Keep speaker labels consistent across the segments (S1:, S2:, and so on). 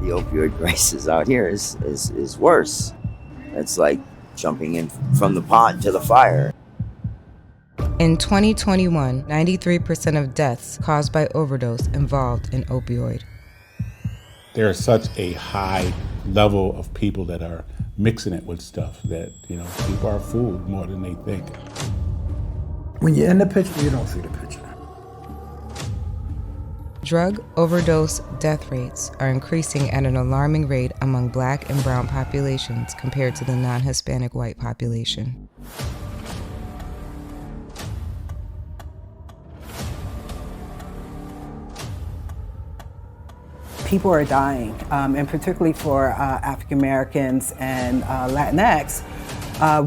S1: The opioid crisis out here is worse. It's like jumping in from the pond to the fire.
S2: In 2021, 93% of deaths caused by overdose involved an opioid.
S3: There is such a high level of people that are mixing it with stuff that, people are fooled more than they think.
S4: When you're in the picture, you don't see the picture.
S2: Drug overdose death rates are increasing at an alarming rate among Black and brown populations compared to the non-Hispanic white population.
S5: People are dying, and particularly for African Americans and Latinx,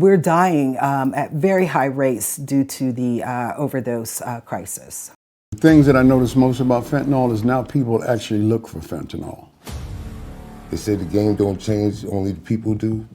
S5: we're dying at very high rates due to the overdose crisis.
S6: The things that I notice most about fentanyl is now people actually look for fentanyl.
S7: They say the game don't change, only the people do.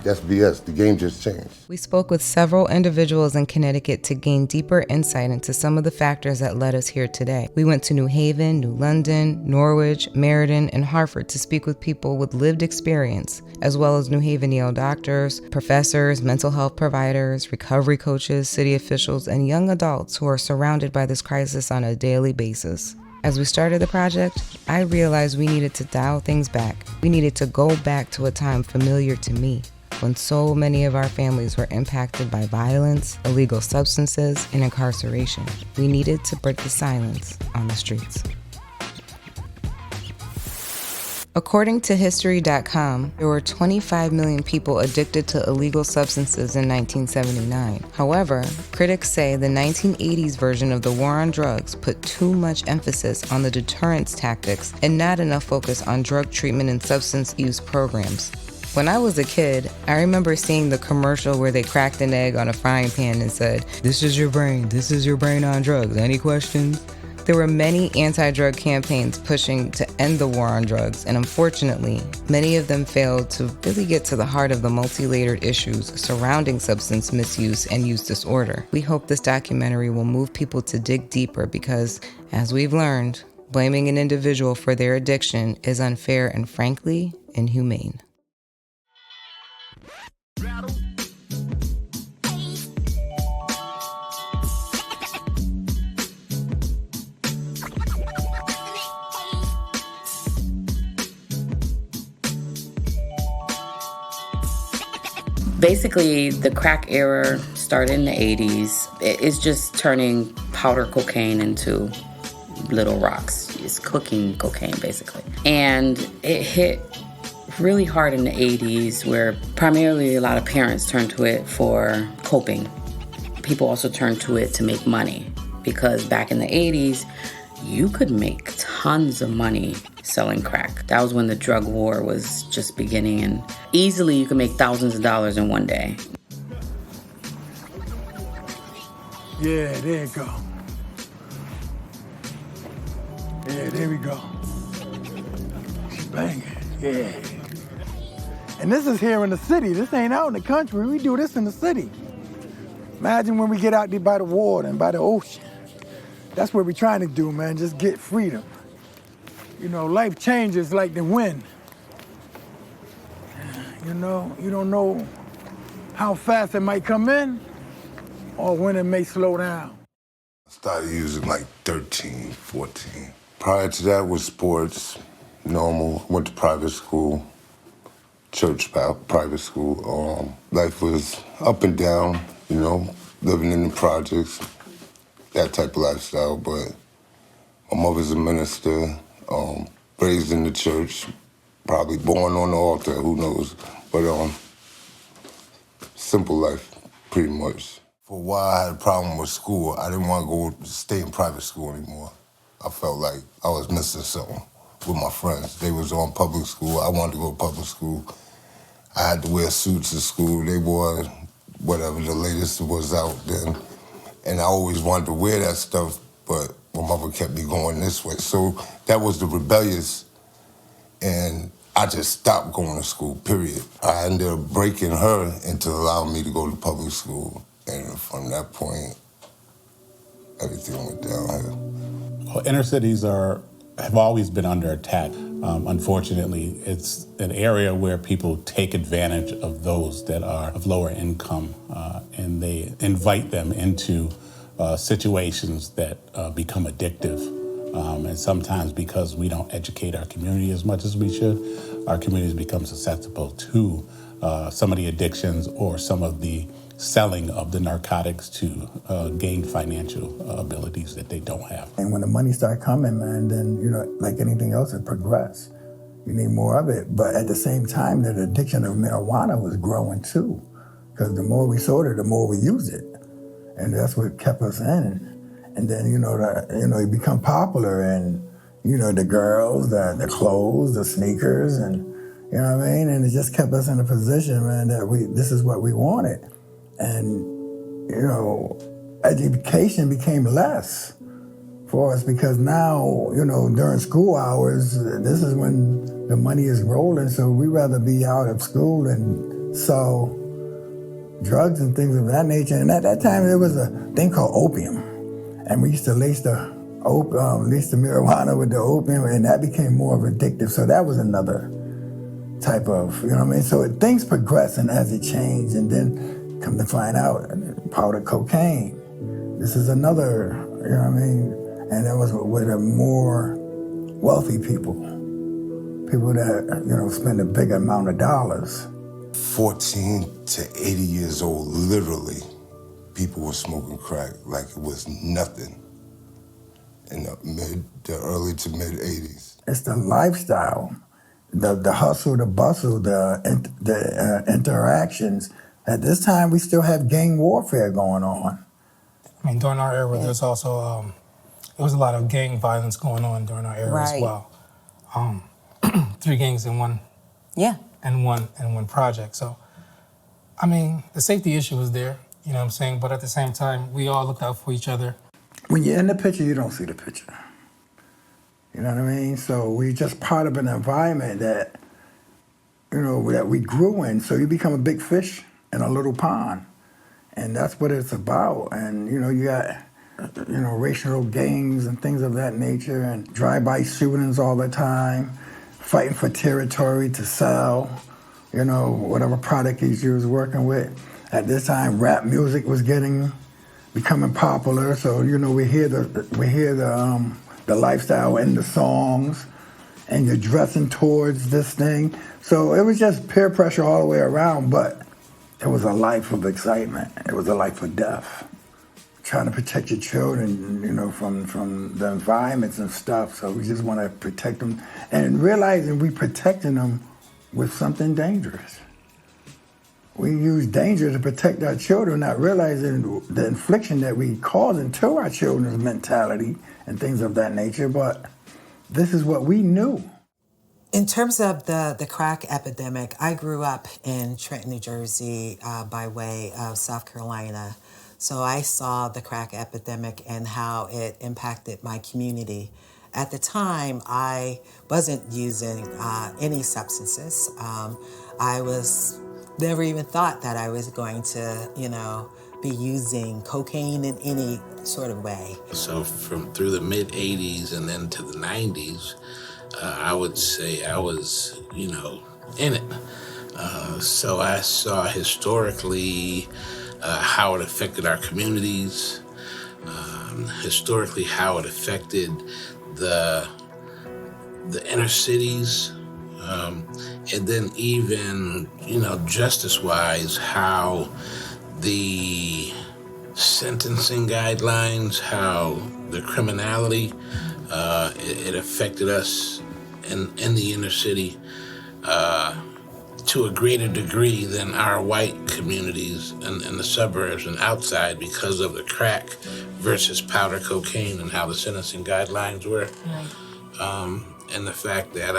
S7: That's BS. The game just changed.
S2: We spoke with several individuals in Connecticut to gain deeper insight into some of the factors that led us here today. We went to New Haven, New London, Norwich, Meriden, and Hartford to speak with people with lived experience, as well as New Haven Yale doctors, professors, mental health providers, recovery coaches, city officials, and young adults who are surrounded by this crisis on a daily basis. As we started the project, I realized we needed to dial things back. We needed to go back to a time familiar to me, when so many of our families were impacted by violence, illegal substances, and incarceration. We needed to break the silence on the streets. According to History.com, there were 25 million people addicted to illegal substances in 1979. However, critics say the 1980s version of the war on drugs put too much emphasis on the deterrence tactics and not enough focus on drug treatment and substance use programs. When I was a kid, I remember seeing the commercial where they cracked an egg on a frying pan and said, "This is your brain on drugs, any questions?" There were many anti-drug campaigns pushing to end the war on drugs, and unfortunately, many of them failed to really get to the heart of the multi-layered issues surrounding substance misuse and use disorder. We hope this documentary will move people to dig deeper because, as we've learned, blaming an individual for their addiction is unfair and frankly, inhumane.
S8: Basically, the crack era started in the 80s. It's just turning powder cocaine into little rocks. It's cooking cocaine, basically. And it hit really hard in the 80s, where primarily a lot of parents turned to it for coping. People also turned to it to make money, because back in the 80s, you could make tons of money selling crack. That was when the drug war was just beginning, and easily you could make thousands of dollars in one day.
S4: Yeah, there you go. Yeah, there we go. She's banging, yeah. And this is here in the city. This ain't out in the country. We do this in the city. Imagine when we get out there by the water and by the ocean. That's what we're trying to do, man, just get freedom. You know, life changes like the wind. You know, you don't know how fast it might come in or when it may slow down.
S7: I started using like 13, 14. Prior to that was sports, normal, went to private school, church private school. Life was up and down, living in the projects, that type of lifestyle, but my mother's a minister, raised in the church, probably born on the altar, who knows, but simple life, pretty much. For a while, I had a problem with school. I didn't want to stay in private school anymore. I felt like I was missing something with my friends. They was on public school. I wanted to go to public school. I had to wear suits to school. They wore whatever the latest was out then. And I always wanted to wear that stuff, but my mother kept me going this way. So that was the rebellious, and I just stopped going to school, period. I ended up breaking her into allowing me to go to public school. And from that point, everything went downhill.
S3: Well, inner cities are have always been under attack. Unfortunately, it's an area where people take advantage of those that are of lower income, and they invite them into situations that become addictive. And sometimes because we don't educate our community as much as we should, our communities become susceptible to some of the addictions or some of the selling of the narcotics to gain financial abilities that they don't have.
S4: And when the money started coming, man, then, like anything else, it progressed. You need more of it. But at the same time, the addiction of marijuana was growing too. Because the more we sold it, the more we used it. And that's what kept us in. And then, you become popular, and, the girls, the clothes, the sneakers, and, you know what I mean? And it just kept us in a position, man, that this is what we wanted. And, education became less for us because now, during school hours, this is when the money is rolling, so we'd rather be out of school and sell drugs and things of that nature. And at that time, there was a thing called opium. And we used to lace the marijuana with the opium, and that became more of addictive. So that was another type of, So things progress, and as it changed, and then come to find out, powder cocaine. This is another, And that was with the more wealthy people that, spend a big amount of dollars.
S7: 14 to 80 years old, literally, people were smoking crack like it was nothing in the early to mid 80s.
S4: It's the lifestyle, the hustle, the bustle, the interactions. At this time, we still have gang warfare going on.
S9: I mean, during our era, there's also, there was a lot of gang violence going on during our era as well. 3 gangs in one.
S2: Yeah.
S9: And one project. So, I mean, the safety issue was there, you know what I'm saying? But at the same time, we all looked out for each other.
S4: When you're in the picture, you don't see the picture. You know what I mean? So we're just part of an environment that, that we grew in. So you become a big fish in a little pond. And that's what it's about. And, you got, racial gangs and things of that nature, and drive-by shootings all the time, fighting for territory to sell, whatever product you was working with. At this time, rap music was becoming popular. So, we hear the lifestyle in the songs, and you're dressing towards this thing. So it was just peer pressure all the way around, but it was a life of excitement. It was a life of death. Trying to protect your children, from the environments and stuff. So we just want to protect them, and realizing we protecting them with something dangerous. We use danger to protect our children, not realizing the infliction that we causing to our children's mentality and things of that nature. But this is what we knew.
S10: In terms of the crack epidemic, I grew up in Trenton, New Jersey, by way of South Carolina. So I saw the crack epidemic and how it impacted my community. At the time, I wasn't using any substances. I was never even thought that I was going to, be using cocaine in any sort of way.
S11: So through the mid 80s and then to the 90s, I would say I was, in it. So I saw historically how it affected our communities, historically how it affected the inner cities, and then even, justice-wise, how the sentencing guidelines, how the criminality, it affected us in the inner city to a greater degree than our white communities in the suburbs and outside because of the crack versus powder cocaine and how the sentencing guidelines were. Right. And the fact that,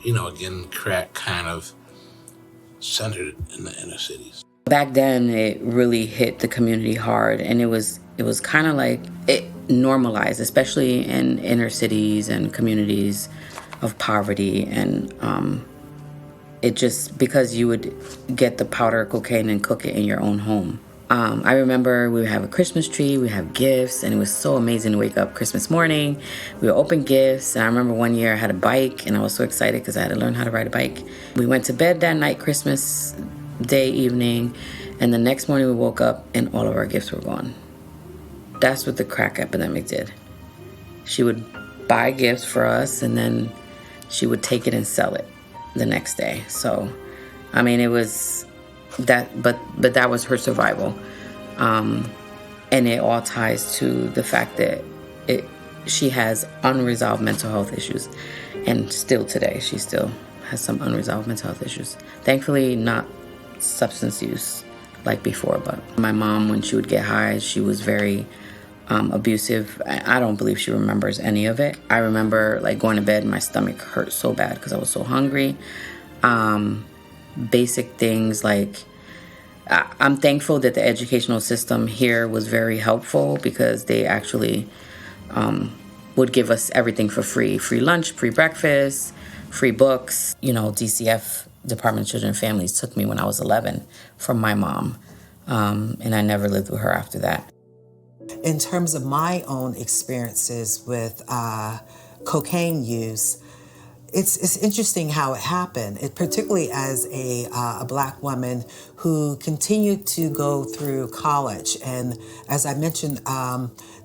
S11: again, crack kind of centered in the inner cities.
S8: Back then, it really hit the community hard, and it was kind of like it normalized, especially in inner cities and communities of poverty, and it just, because you would get the powder cocaine and cook it in your own home, I remember we would have a Christmas tree, we have gifts, and it was so amazing to wake up Christmas morning. We would open gifts, and I remember one year I had a bike, and I was so excited because I had to learn how to ride a bike. We went to bed that night, Christmas Day evening, and the next morning we woke up and all of our gifts were gone. That's what the crack epidemic did. She would buy gifts for us, and then she would take it and sell it the next day. So, I mean, it was that, but that was her survival. And it all ties to the fact that she has unresolved mental health issues. And still today, she still has some unresolved mental health issues. Thankfully, not substance use like before, but my mom, when she would get high, she was very abusive. I don't believe she remembers any of it. I remember like going to bed and my stomach hurt so bad because I was so hungry. Basic things like, I'm thankful that the educational system here was very helpful because they actually would give us everything for free. Free lunch, free breakfast, free books. You know, DCF, Department of Children and Families, took me when I was 11 from my mom. And I never lived with her after that.
S10: In terms of my own experiences with cocaine use, it's interesting how it happened, particularly as a Black woman who continued to go through college. And as I mentioned,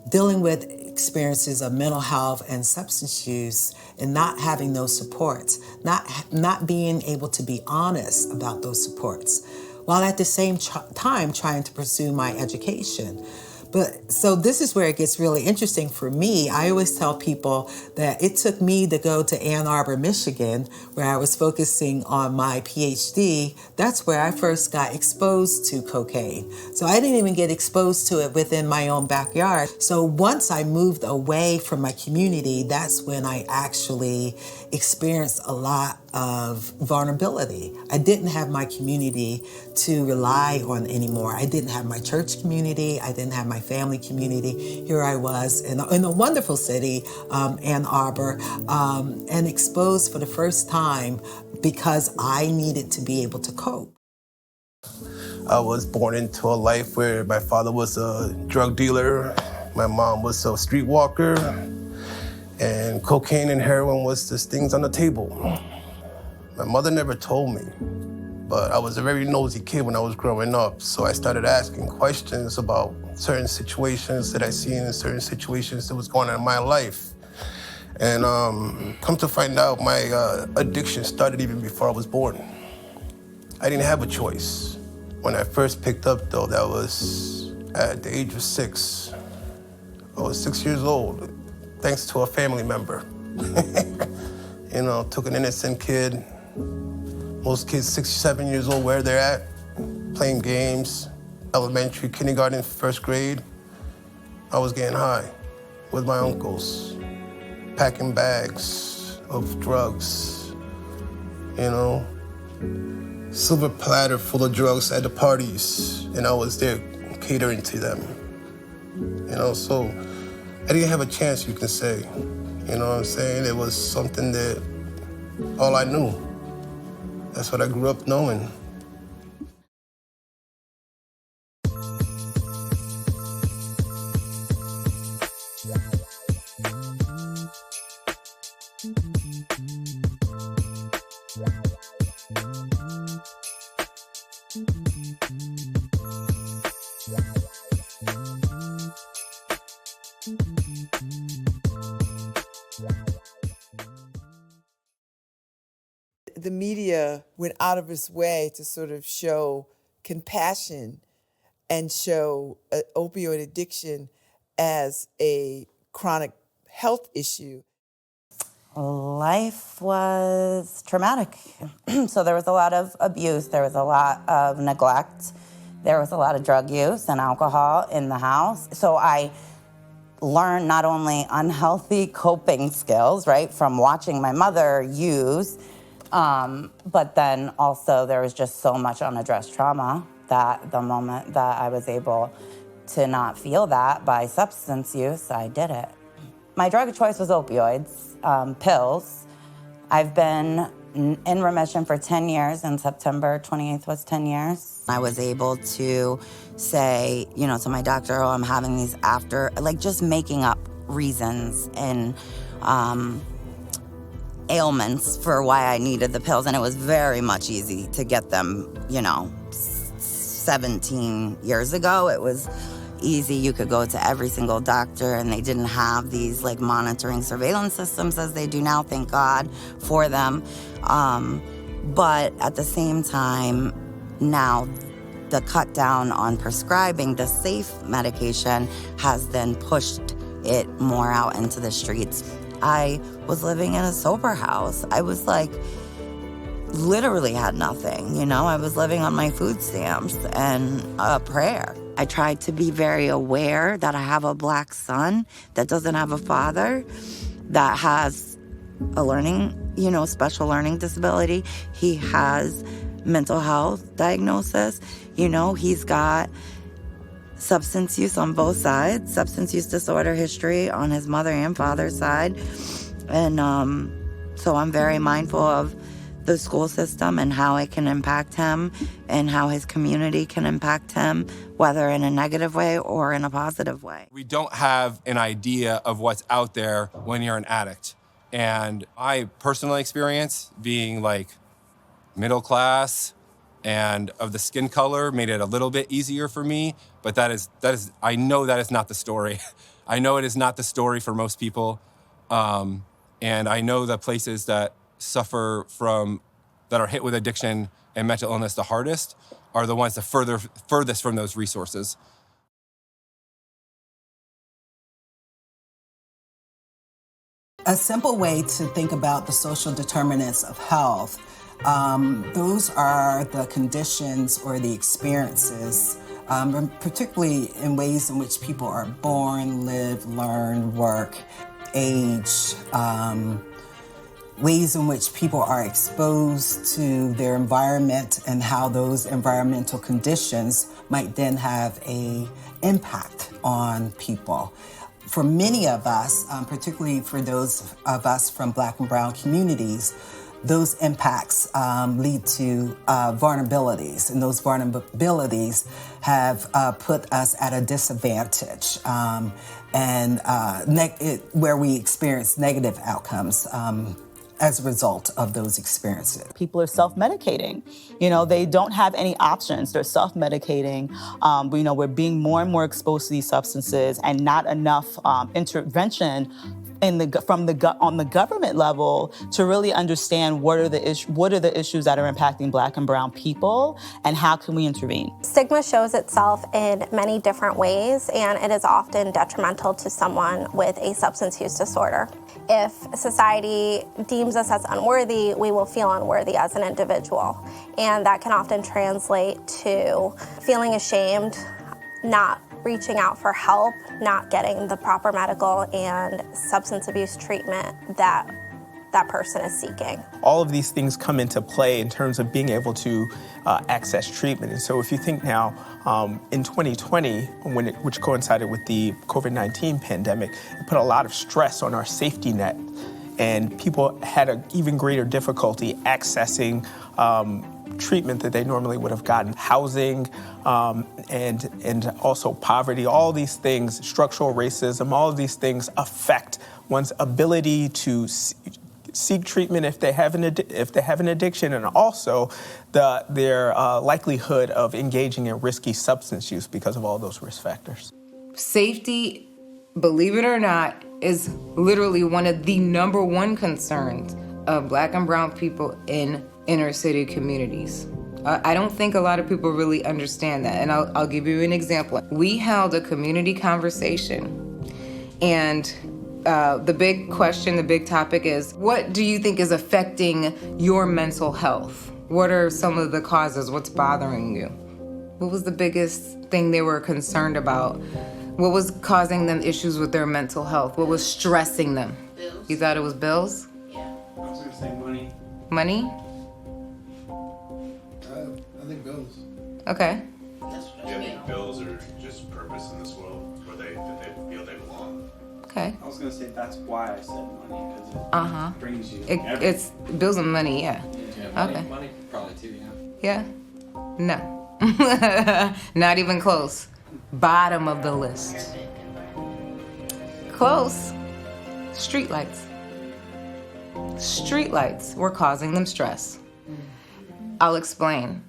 S10: dealing with experiences of mental health and substance use and not having those supports, not being able to be honest about those supports, while at the same time trying to pursue my education. But so this is where it gets really interesting for me. I always tell people that it took me to go to Ann Arbor, Michigan, where I was focusing on my PhD. That's where I first got exposed to cocaine. So I didn't even get exposed to it within my own backyard. So once I moved away from my community, that's when I actually experienced a lot of vulnerability. I didn't have my community to rely on anymore. I didn't have my church community. I didn't have my family community. Here I was in a wonderful city, Ann Arbor, and exposed for the first time because I needed to be able to cope.
S12: I was born into a life where my father was a drug dealer, my mom was a streetwalker, and cocaine and heroin was just things on the table. My mother never told me, but I was a very nosy kid when I was growing up, so I started asking questions about certain situations that I seen in certain situations that was going on in my life. And come to find out, my addiction started even before I was born. I didn't have a choice. When I first picked up, though, that was at the age of 6. I was 6 years old, thanks to a family member. You know, took an innocent kid. Most kids 6, 7 years old, where they're at, playing games, elementary, kindergarten, first grade. I was getting high with my uncles, packing bags of drugs, you know, silver platter full of drugs at the parties, and I was there catering to them. You know, so I didn't have a chance, you can say. You know what I'm saying? It was something that all I knew. That's what I grew up knowing.
S13: The media went out of its way to sort of show compassion and show opioid addiction as a chronic health issue.
S14: Life was traumatic. So there was a lot of abuse, there was a lot of neglect, there was a lot of drug use and alcohol in the house. So I learned not only unhealthy coping skills, right, from watching my mother use, but then also there was just so much unaddressed trauma that the moment that I was able to not feel that by substance use, I did it. My drug of choice was opioids, pills. I've been in remission for 10 years, and September 28th was 10 years. I was able to say, to my doctor, oh, I'm having these after, just making up reasons and ailments for why I needed the pills. And it was very much easy to get them, 17 years ago. It was easy. You could go to every single doctor, and they didn't have these monitoring surveillance systems as they do now, thank God for them. But at the same time, now the cut down on prescribing the safe medication has then pushed it more out into the streets. I was living in a sober house. I was literally had nothing, I was living on my food stamps and a prayer. I tried to be very aware that I have a Black son that doesn't have a father, that has a special learning disability. He has mental health diagnosis. He's got substance use on both sides, substance use disorder history on his mother and father's side. And so I'm very mindful of the school system and how it can impact him and how his community can impact him, whether in a negative way or in a positive way.
S15: We don't have an idea of what's out there when you're an addict. And I personally experience being middle class and of the skin color made it a little bit easier for me, but that is I know that is not the story. I know it is not the story for most people. And I know the places that suffer that are hit with addiction and mental illness the hardest are the ones that furthest from those resources.
S5: A simple way to think about the social determinants of health, those are the conditions or the experiences, particularly in ways in which people are born, live, learn, work, age, ways in which people are exposed to their environment and how those environmental conditions might then have an impact on people. For many of us, particularly for those of us from Black and Brown communities, those impacts lead to vulnerabilities, and those vulnerabilities have put us at a disadvantage where we experience negative outcomes as a result of those experiences.
S16: People are self-medicating. They don't have any options. They're self-medicating. We're being more and more exposed to these substances, and not enough intervention on the government level to really understand what are the issues that are impacting Black and Brown people, and how can we intervene.
S17: Stigma shows itself in many different ways, and it is often detrimental to someone with a substance use disorder. If society deems us as unworthy, we will feel unworthy as an individual, and that can often translate to feeling ashamed, not reaching out for help, not getting the proper medical and substance abuse treatment that person is seeking.
S18: All of these things come into play in terms of being able to access treatment. And so if you think now, in 2020, which coincided with the COVID-19 pandemic, it put a lot of stress on our safety net, and people had an even greater difficulty accessing treatment that they normally would have gotten. Housing, and also poverty, all these things, structural racism, all of these things affect one's ability to seek treatment if they have an addiction, and also their likelihood of engaging in risky substance use because of all those risk factors.
S2: Safety, believe it or not, is literally one of the number one concerns of Black and Brown people in inner city communities. I don't think a lot of people really understand that, and I'll give you an example. We held a community conversation, and the big question, the big topic is, what do you think is affecting your mental health? What are some of the causes? What's bothering you? What was the biggest thing they were concerned about? What was causing them issues with their mental health? What was stressing them? Bills. You thought it was bills?
S19: Yeah. I was gonna say money.
S2: Money?
S19: I think bills.
S2: Okay.
S19: Yeah, I think bills are just purpose in this world, that they feel they belong.
S2: Okay.
S19: I was gonna say that's why I said money, because it brings you.
S2: It's bills and money, yeah. Okay.
S20: Money probably too,
S2: Yeah? No. Not even close. Bottom of the list. Close. Streetlights. Streetlights were causing them stress. I'll explain.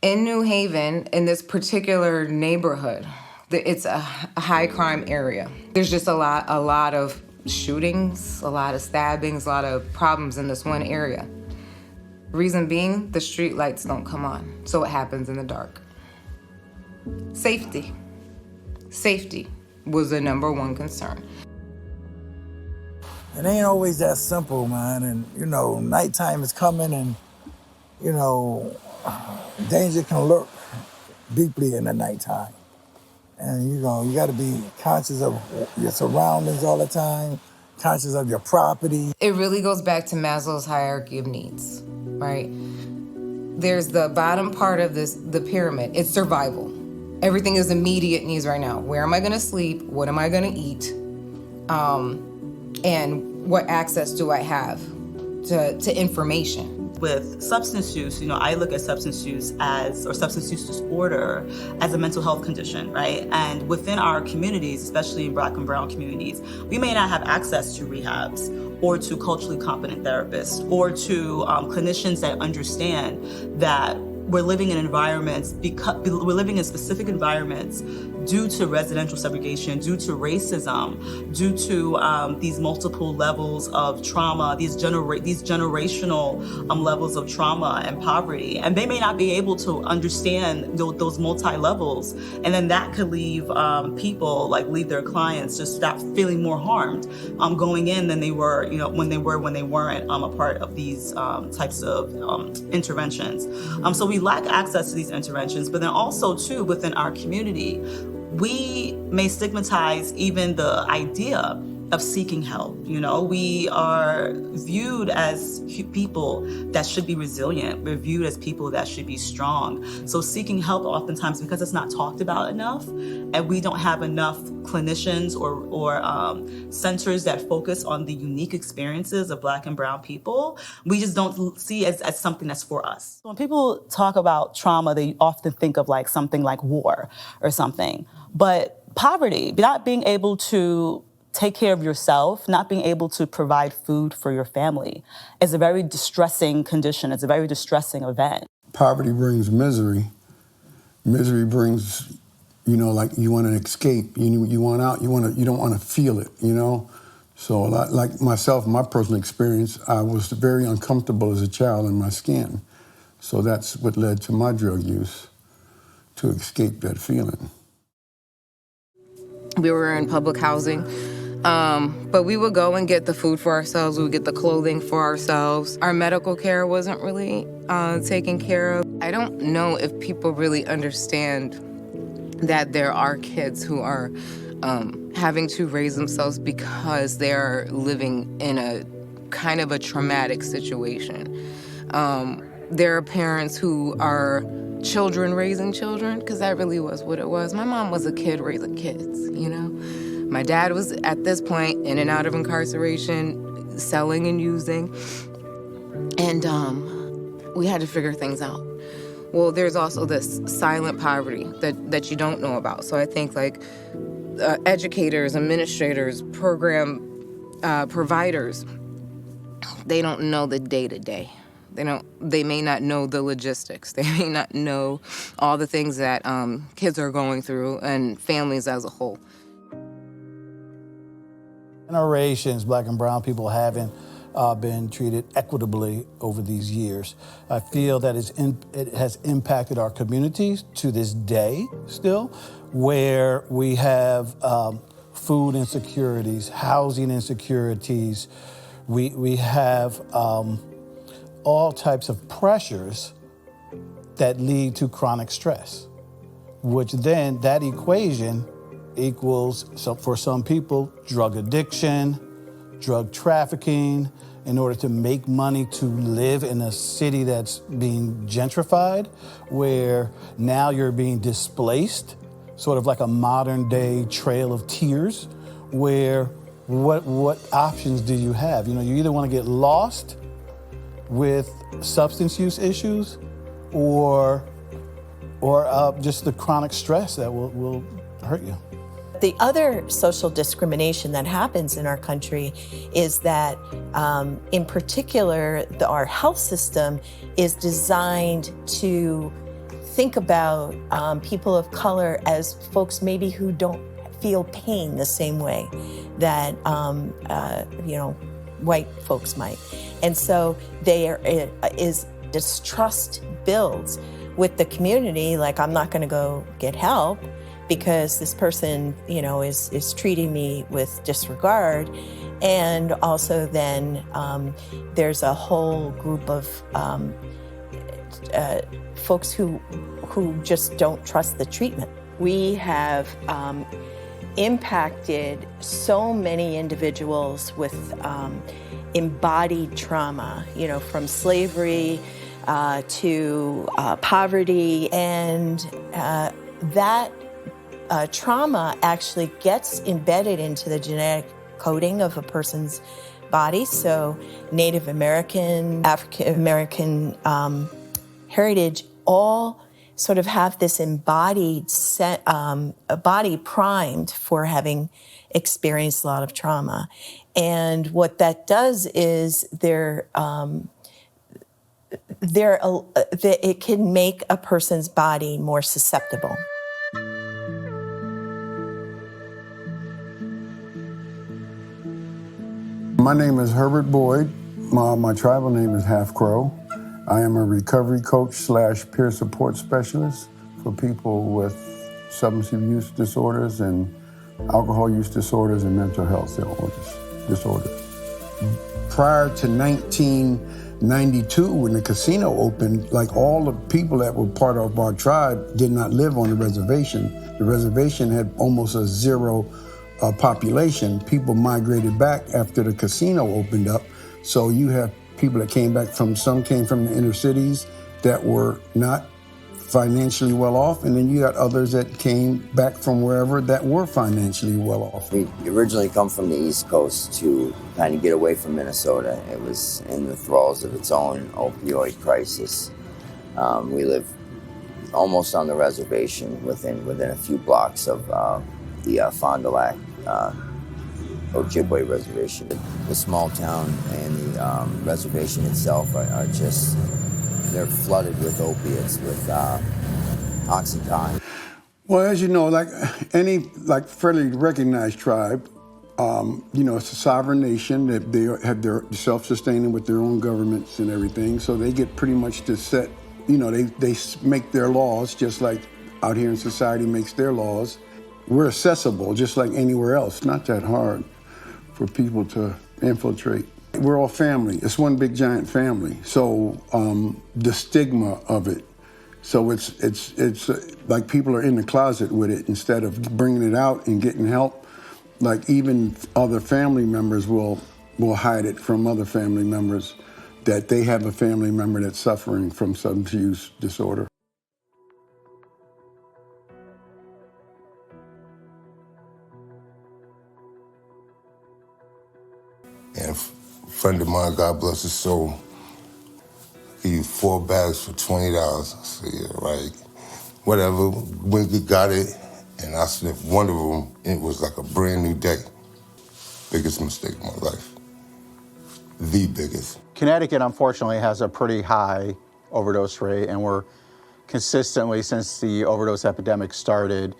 S2: In New Haven, in this particular neighborhood, it's a high crime area. There's just a lot of shootings, a lot of stabbings, a lot of problems in this one area. Reason being, the street lights don't come on, so it happens in the dark. Safety. Safety was the number one concern.
S4: It ain't always that simple, man. And, nighttime is coming and, danger can lurk deeply in the nighttime. And, you got to be conscious of your surroundings all the time, conscious of your property.
S2: It really goes back to Maslow's hierarchy of needs, right? There's the bottom part of the pyramid. It's survival. Everything is immediate needs right now. Where am I gonna sleep? What am I gonna eat? And what access do I have to information?
S16: With substance use, I look at substance use or substance use disorder as a mental health condition, right? And within our communities, especially in Black and Brown communities, we may not have access to rehabs or to culturally competent therapists or to clinicians that understand that we're living in environments because we're living in specific environments due to residential segregation, due to racism, due to these multiple levels of trauma, these generational levels of trauma and poverty. And they may not be able to understand those multi-levels. And then that could leave people, leave their clients, just stop feeling more harmed going in than they were, when they weren't a part of these types of interventions. So we lack access to these interventions, but then also too, within our community, we may stigmatize even the idea of seeking help. We are viewed as people that should be resilient. We're viewed as people that should be strong. So seeking help oftentimes, because it's not talked about enough, and we don't have enough clinicians or centers that focus on the unique experiences of Black and Brown people, we just don't see it as something that's for us. When people talk about trauma, they often think of something like war or something. But poverty, not being able to take care of yourself, not being able to provide food for your family is a very distressing condition. It's a very distressing event.
S6: Poverty brings misery. Misery brings, you want to escape. You want out. You don't want to feel it. So like myself, my personal experience, I was very uncomfortable as a child in my skin. So that's what led to my drug use, to escape that feeling.
S2: We were in public housing. But we would go and get the food for ourselves. We would get the clothing for ourselves. Our medical care wasn't really taken care of. I don't know if people really understand that there are kids who are having to raise themselves because they're living in a kind of a traumatic situation. There are parents who are children raising children, because that really was what it was. My mom was a kid raising kids, My dad was, at this point, in and out of incarceration, selling and using. And we had to figure things out. Well, there's also this silent poverty that you don't know about. So I think educators, administrators, program providers, they don't know the day-to-day. They may not know the logistics. They may not know all the things that kids are going through and families as a whole.
S21: Generations, Black and Brown people haven't been treated equitably over these years. I feel that it has impacted our communities to this day still, where we have food insecurities, housing insecurities. We have all types of pressures that lead to chronic stress, which then that equation equals, for some people, drug addiction, drug trafficking, in order to make money to live in a city that's being gentrified, where now you're being displaced, sort of like a modern day Trail of Tears, where what options do you have? You know, you either want to get lost with substance use issues or just the chronic stress that will hurt you.
S20: The other social discrimination that happens in our country is that, in particular, our health system is designed to think about people of color as folks maybe who don't feel pain the same way that white folks might. And so distrust builds with the community, like, I'm not gonna go get help because this person, is treating me with disregard. And also then there's a whole group of folks who just don't trust the treatment. We have impacted so many individuals with embodied trauma, from slavery to poverty, and that trauma actually gets embedded into the genetic coding of a person's body. So Native American, African American heritage all sort of have this embodied a body primed for having experienced a lot of trauma. And what that does is it can make a person's body more susceptible.
S6: My name is Herbert Boyd. My tribal name is Half Crow. I am a recovery coach / peer support specialist for people with substance use disorders and alcohol use disorders and mental health disorders. Prior to 1992, when the casino opened, like, all the people that were part of our tribe did not live on the reservation. The reservation had almost a zero population. People migrated back after the casino opened up. So you have people that came back some came from the inner cities that were not financially well off, and then you got others that came back from wherever that were financially well off.
S1: We originally come from the East Coast to kind of get away from Minnesota. It was in the thralls of its own opioid crisis. We live almost on the reservation, within a few blocks of the Fond du Lac Ojibwe reservation. The small town and the reservation itself are just, they're flooded with opiates, with Oxycontin.
S6: Well, as you know, like any fairly recognized tribe, it's a sovereign nation that they have their self-sustaining with their own governments and everything. So they get pretty much to set, they make their laws just like out here in society makes their laws. We're accessible just like anywhere else. Not that hard for people to infiltrate. We're all family. It's one big giant family. So the stigma of it. So it's like people are in the closet with it instead of bringing it out and getting help. Like even other family members will hide it from other family members that they have a family member that's suffering from substance use disorder.
S7: And a friend of mine, God bless his soul, give you 4 bags for $20. I said, yeah, right. Whatever, we got it, and I sniffed one of them, and it was like a brand new day. Biggest mistake of my life. The biggest.
S22: Connecticut, unfortunately, has a pretty high overdose rate, and we're consistently, since the overdose epidemic started,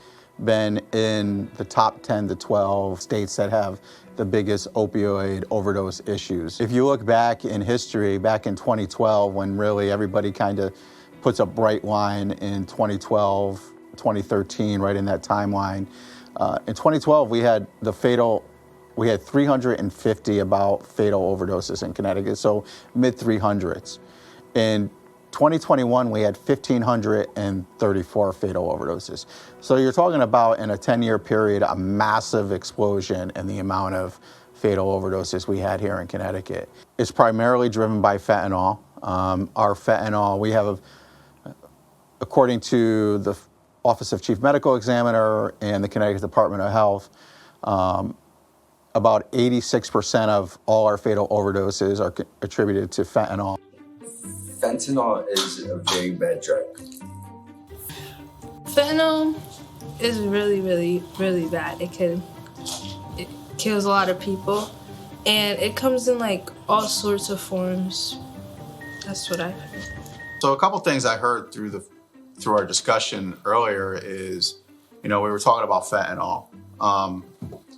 S22: been in the top 10 to 12 states that have the biggest opioid overdose issues. If you look back in history, back in 2012, when really everybody kind of puts a bright line in 2012, 2013, right in that timeline. In 2012, we had 350 about fatal overdoses in Connecticut, so mid-300s. In 2021, we had 1,534 fatal overdoses. So you're talking about, in a 10-year period, a massive explosion in the amount of fatal overdoses we had here in Connecticut. It's primarily driven by fentanyl. Our fentanyl, we have, according to the Office of Chief Medical Examiner and the Connecticut Department of Health, about 86% of all our fatal overdoses are attributed to fentanyl.
S1: Fentanyl is a very bad drug.
S3: Fentanyl is really, really, really bad. It kills a lot of people, and it comes in like all sorts of forms. That's what I heard.
S9: So a couple things I heard through our discussion earlier is, we were talking about fentanyl.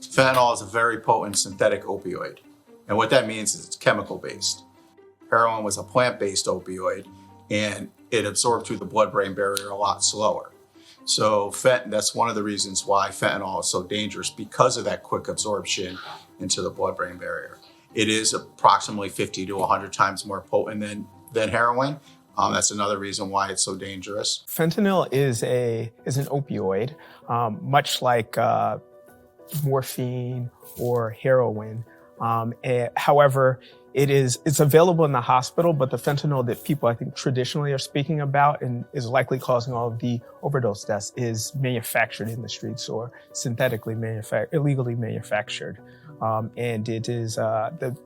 S9: Fentanyl is a very potent synthetic opioid, and what that means is it's chemical based. Heroin was a plant-based opioid, and it absorbed through the blood-brain barrier a lot slower. So that's one of the reasons why fentanyl is so dangerous, because of that quick absorption into the blood-brain barrier. It is approximately 50 to 100 times more potent than heroin. That's another reason why it's so dangerous.
S18: Fentanyl is an opioid, much like morphine or heroin. However, it's available in the hospital, but the fentanyl that people I think traditionally are speaking about and is likely causing all of the overdose deaths is manufactured in the streets or illegally manufactured. And it is the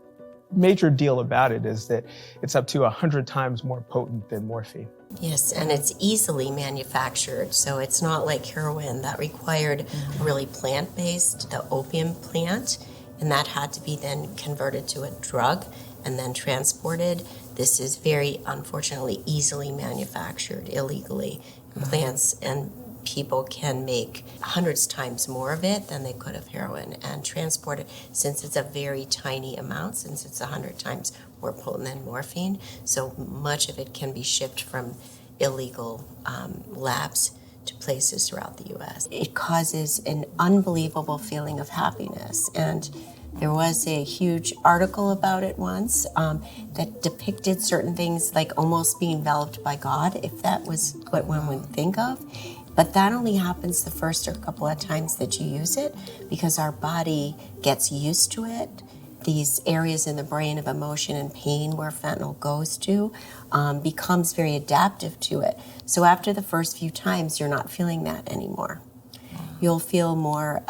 S18: major deal about it is that it's up to 100 times more potent than morphine.
S23: Yes, and it's easily manufactured, so it's not like heroin that required a really plant-based, the opium plant, and that had to be then converted to a drug and then transported. This is very, unfortunately, easily manufactured illegally in plants, and people can make hundreds times more of it than they could of heroin and transport it, since it's a very tiny amount, since it's 100 times more potent than morphine. So much of it can be shipped from illegal labs to places throughout the U.S. It causes an unbelievable feeling of happiness, and there was a huge article about it once that depicted certain things like almost being enveloped by God, if that was what one would think of. But that only happens the first or couple of times that you use it, because our body gets used to it. These areas in the brain of emotion and pain where fentanyl goes to becomes very adaptive to it. So after the first few times, you're not feeling that anymore. You'll feel more,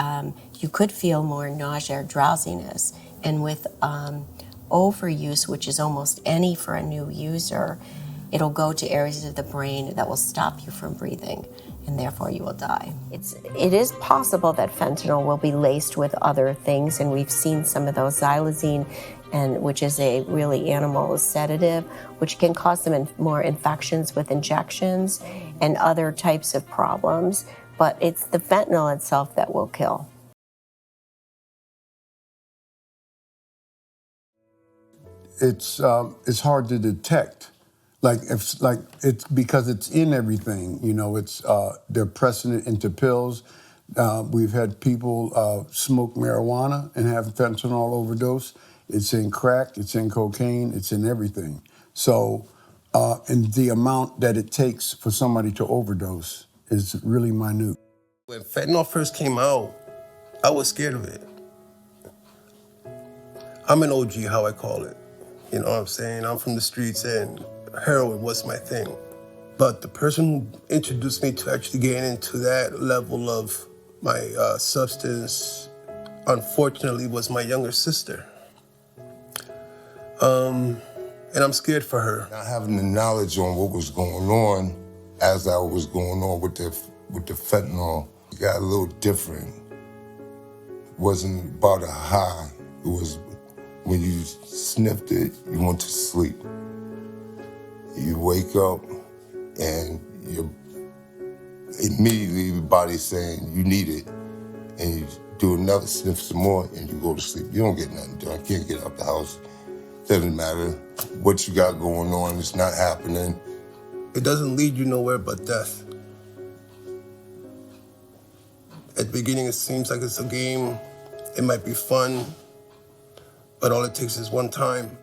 S23: you could feel more nausea or drowsiness. And with overuse, which is almost any for a new user, it'll go to areas of the brain that will stop you from breathing, and therefore you will die. It is possible that fentanyl will be laced with other things, and we've seen some of those, xylazine, which is a really animal sedative, which can cause them more infections with injections and other types of problems. But it's the fentanyl itself that will kill.
S6: It's hard to detect. It's because it's in everything. They're pressing it into pills. We've had people smoke marijuana and have fentanyl overdose. It's in crack, it's in cocaine, it's in everything. So, and the amount that it takes for somebody to overdose is really minute.
S12: When fentanyl first came out, I was scared of it. I'm an OG, how I call it. You know what I'm saying? I'm from the streets, and heroin was my thing. But the person who introduced me to actually getting into that level of my substance, unfortunately, was my younger sister. And I'm scared for her.
S7: Not having the knowledge on what was going on as I was going on with the fentanyl, it got a little different. It wasn't about a high. It was when you sniffed it, you went to sleep. You wake up and immediately your body's saying you need it. And you do another sniff some more and you go to sleep. You don't get nothing done. I can't get out the house. Doesn't matter what you got going on, it's not happening.
S12: It doesn't lead you nowhere but death. At the beginning, it seems like it's a game. It might be fun, but all it takes is one time.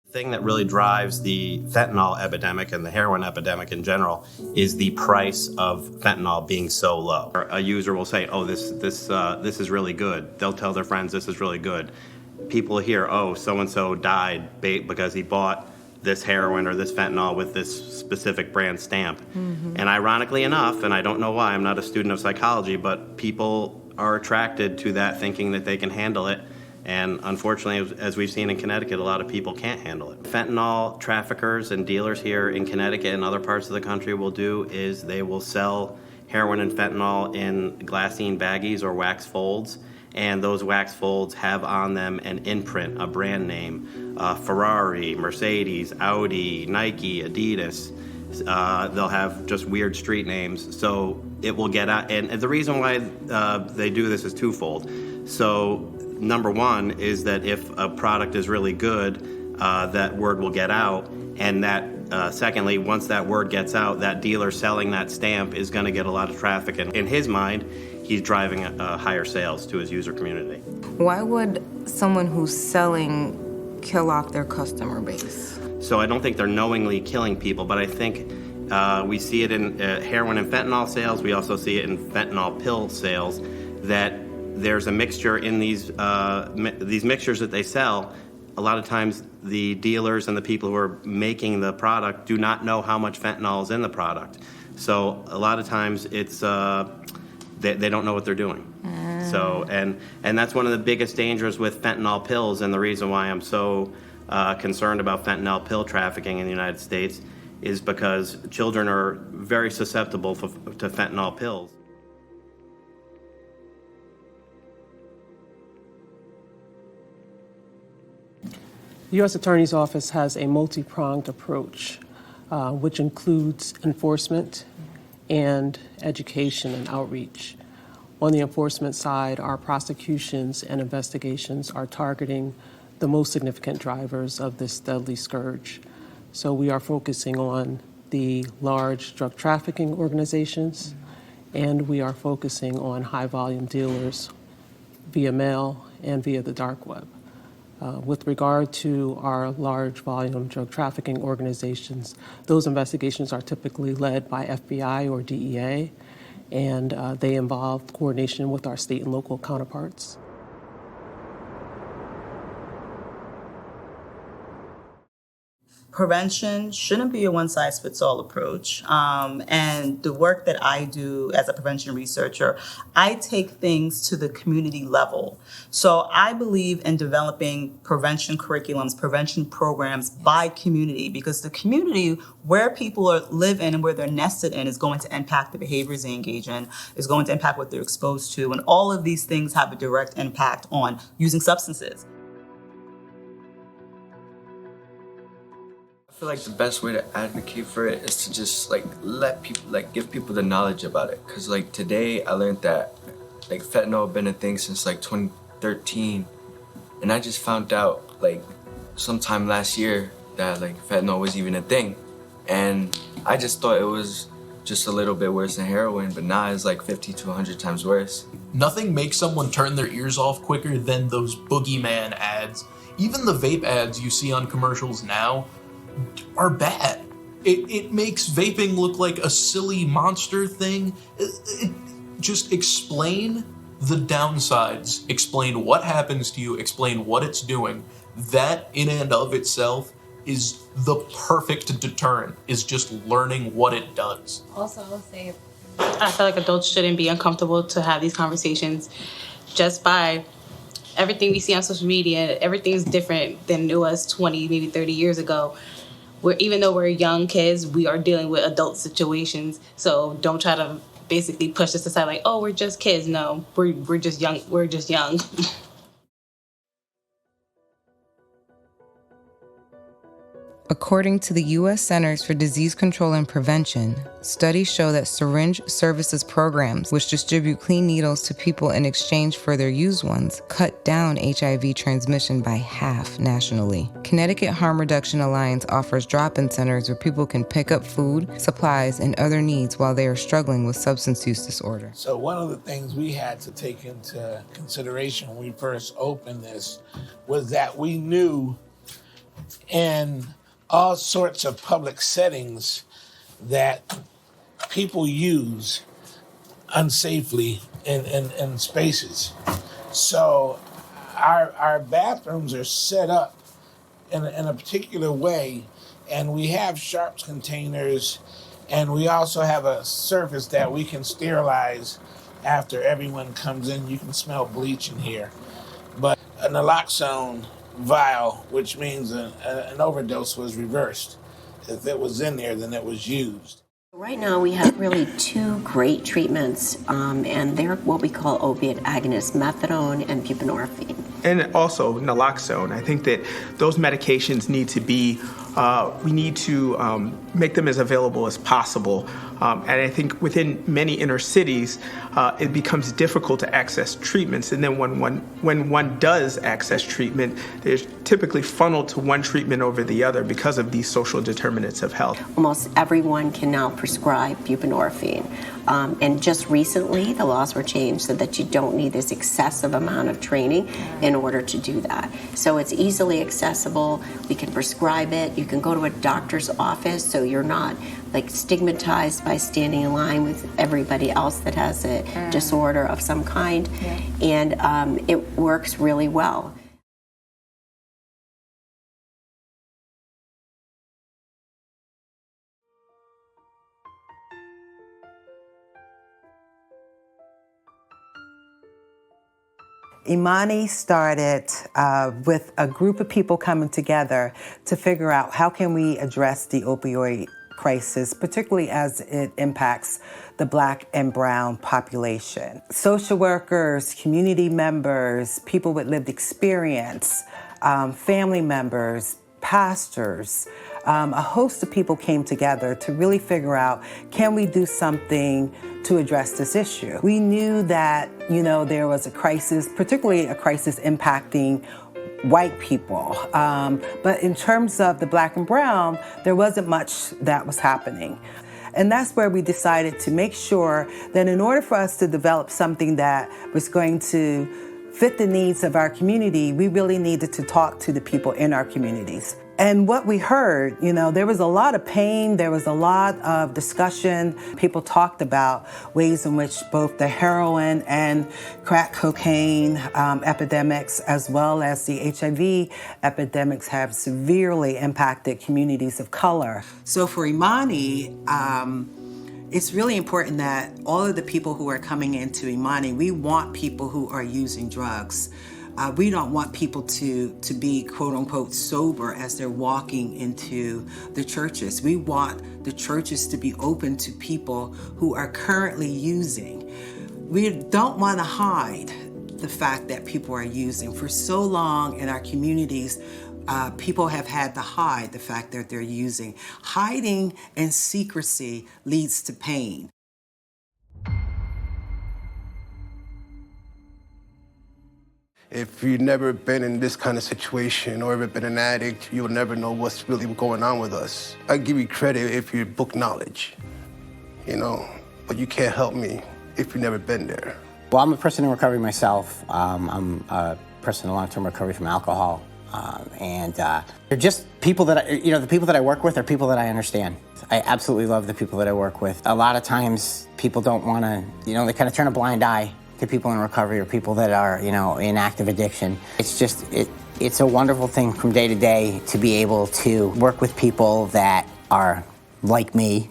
S24: The thing that really drives the fentanyl epidemic and the heroin epidemic in general is the price of fentanyl being so low. A user will say, oh, this is really good. They'll tell their friends this is really good. People hear, oh, so-and-so died because he bought this heroin or this fentanyl with this specific brand stamp. Mm-hmm. And ironically enough, and I don't know why, I'm not a student of psychology, but people are attracted to that, thinking that they can handle it. And unfortunately, as we've seen in Connecticut, a lot of people can't handle it. Fentanyl traffickers and dealers here in Connecticut and other parts of the country will do is they will sell heroin and fentanyl in glassine baggies or wax folds. And those wax folds have on them an imprint, a brand name, Ferrari, Mercedes, Audi, Nike, Adidas. They'll have just weird street names. So it will get out. And the reason why they do this is twofold. So number one is that if a product is really good, that word will get out. And that secondly, once that word gets out, that dealer selling that stamp is going to get a lot of traffic. And in his mind, he's driving higher sales to his user community.
S2: Why would someone who's selling kill off their customer base?
S24: So I don't think they're knowingly killing people, but I think we see it in heroin and fentanyl sales. We also see it in fentanyl pill sales, that there's a mixture in these mixtures that they sell. A lot of times the dealers and the people who are making the product do not know how much fentanyl is in the product. So a lot of times it's they don't know what they're doing. So and that's one of the biggest dangers with fentanyl pills, and the reason why I'm so concerned about fentanyl pill trafficking in the United States is because children are very susceptible to fentanyl pills.
S8: The U.S. Attorney's Office has a multi-pronged approach, which includes enforcement and education and outreach. On the enforcement side, our prosecutions and investigations are targeting the most significant drivers of this deadly scourge. So we are focusing on the large drug trafficking organizations, and we are focusing on high-volume dealers via mail and via the dark web. With regard to our large volume drug trafficking organizations, those investigations are typically led by FBI or DEA, and they involve coordination with our state and local counterparts.
S16: Prevention shouldn't be a one-size-fits-all approach. And the work that I do as a prevention researcher, I take things to the community level. So I believe in developing prevention curriculums, prevention programs by community, because the community where people live in and where they're nested in is going to impact the behaviors they engage in, is going to impact what they're exposed to. And all of these things have a direct impact on using substances.
S10: I feel like the best way to advocate for it is to just let people give people the knowledge about it. Cause today I learned that fentanyl had been a thing since 2013, and I just found out sometime last year that fentanyl was even a thing, and I just thought it was just a little bit worse than heroin, but now it's 50 to 100 times worse.
S11: Nothing makes someone turn their ears off quicker than those boogeyman ads. Even the vape ads you see on commercials now are bad. It makes vaping look like a silly monster thing. Just explain the downsides, explain what happens to you, explain what it's doing. That in and of itself is the perfect deterrent, is just learning what it does.
S13: Also, I'll say, I feel like adults shouldn't be uncomfortable to have these conversations just by everything we see on social media. Everything's different than it was 20, maybe 30 years ago. Even though we're young kids, we are dealing with adult situations. So don't try to basically push us aside oh, we're just kids. No, we're just young. We're just young.
S2: According to the U.S. Centers for Disease Control and Prevention, studies show that syringe services programs, which distribute clean needles to people in exchange for their used ones, cut down HIV transmission by half nationally. Connecticut Harm Reduction Alliance offers drop-in centers where people can pick up food, supplies, and other needs while they are struggling with substance use disorder.
S25: So one of the things we had to take into consideration when we first opened this was that we knew in all sorts of public settings that people use unsafely in spaces. So our bathrooms are set up in a particular way, and we have sharps containers, and we also have a surface that we can sterilize after everyone comes in, you can smell bleach in here. But a naloxone vial, which means an overdose was reversed. If it was in there, then it was used.
S23: Right now, we have really two great treatments, and they're what we call opiate agonists, methadone and buprenorphine.
S18: And also naloxone. I think that those medications need to be, we need to make them as available as possible. And I think within many inner cities, it becomes difficult to access treatments. And then when one does access treatment, they're typically funneled to one treatment over the other because of these social determinants of health.
S23: Almost everyone can now prescribe buprenorphine. And just recently, the laws were changed so that you don't need this excessive amount of training in order to do that. So it's easily accessible. We can prescribe it. You can go to a doctor's office, so you're not like stigmatized by standing in line with everybody else that has a disorder of some kind. And it works really well.
S5: Imani started with a group of people coming together to figure out how can we address the opioid crisis, particularly as it impacts the Black and brown population. Social workers, community members, people with lived experience, family members, pastors, a host of people came together to really figure out, can we do something to address this issue? We knew that, there was a crisis, particularly a crisis impacting white people. But in terms of the Black and brown, there wasn't much that was happening. And that's where we decided to make sure that in order for us to develop something that was going to fit the needs of our community, we really needed to talk to the people in our communities. And what we heard, there was a lot of pain, there was a lot of discussion. People talked about ways in which both the heroin and crack cocaine epidemics, as well as the HIV epidemics, have severely impacted communities of color. So for Imani, it's really important that all of the people who are coming into Imani, we want people who are using drugs. We don't want people to be quote unquote sober as they're walking into the churches. We want the churches to be open to people who are currently using. We don't want to hide the fact that people are using. For so long in our communities, people have had to hide the fact that they're using. Hiding and secrecy leads to pain.
S12: If you've never been in this kind of situation or ever been an addict, you'll never know what's really going on with us. I give you credit if you book knowledge, but you can't help me if you've never been there.
S14: Well, I'm a person in recovery myself. I'm a person in long-term recovery from alcohol. And they're just people that, the people that I work with are people that I understand. I absolutely love the people that I work with. A lot of times people don't want to, they kind of turn a blind eye to people in recovery or people that are, in active addiction. It's just, it's a wonderful thing from day to day to be able to work with people that are like me.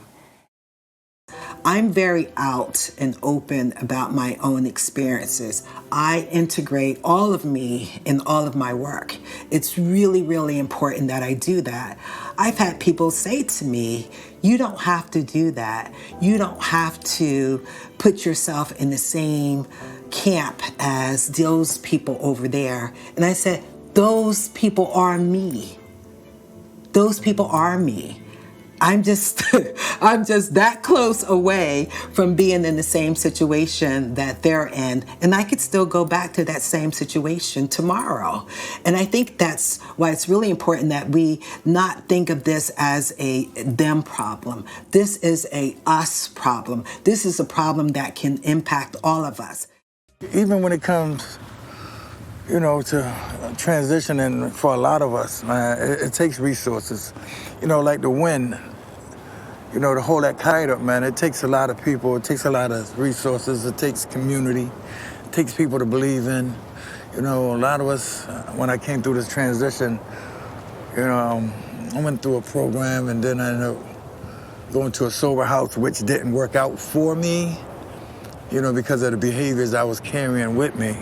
S5: I'm very out and open about my own experiences. I integrate all of me in all of my work. It's really, really important that I do that. I've had people say to me, you don't have to do that. You don't have to put yourself in the same camp as those people over there. And I said, those people are me. Those people are me. I'm just that close away from being in the same situation that they're in. And I could still go back to that same situation tomorrow. And I think that's why it's really important that we not think of this as a them problem. This is a us problem. This is a problem that can impact all of us.
S4: Even when it comes, to transitioning for a lot of us, man, it takes resources. Like the wind, to hold that kite up, man, it takes a lot of people, it takes a lot of resources, it takes community, it takes people to believe in. A lot of us, when I came through this transition, I went through a program and then I ended up going to a sober house, which didn't work out for me. because of the behaviors I was carrying with me.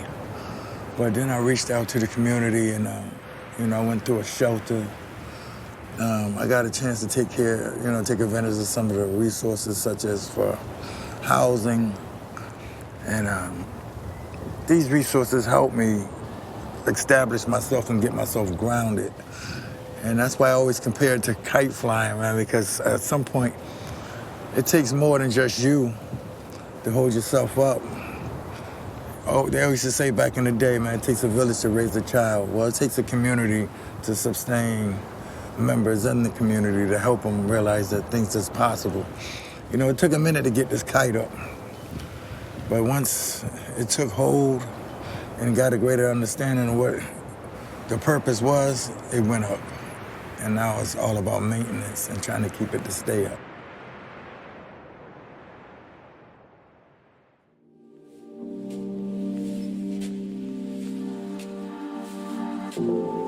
S4: But then I reached out to the community and, I went through a shelter. I got a chance to take advantage of some of the resources such as for housing. And these resources helped me establish myself and get myself grounded. And that's why I always compare it to kite flying, man, because at some point, it takes more than just you to hold yourself up. Oh, they always used to say back in the day, man, it takes a village to raise a child. Well, it takes a community to sustain members in the community to help them realize that things is possible. It took a minute to get this kite up. But once it took hold and got a greater understanding of what the purpose was, it went up. And now it's all about maintenance and trying to keep it to stay up.
S15: Thank you.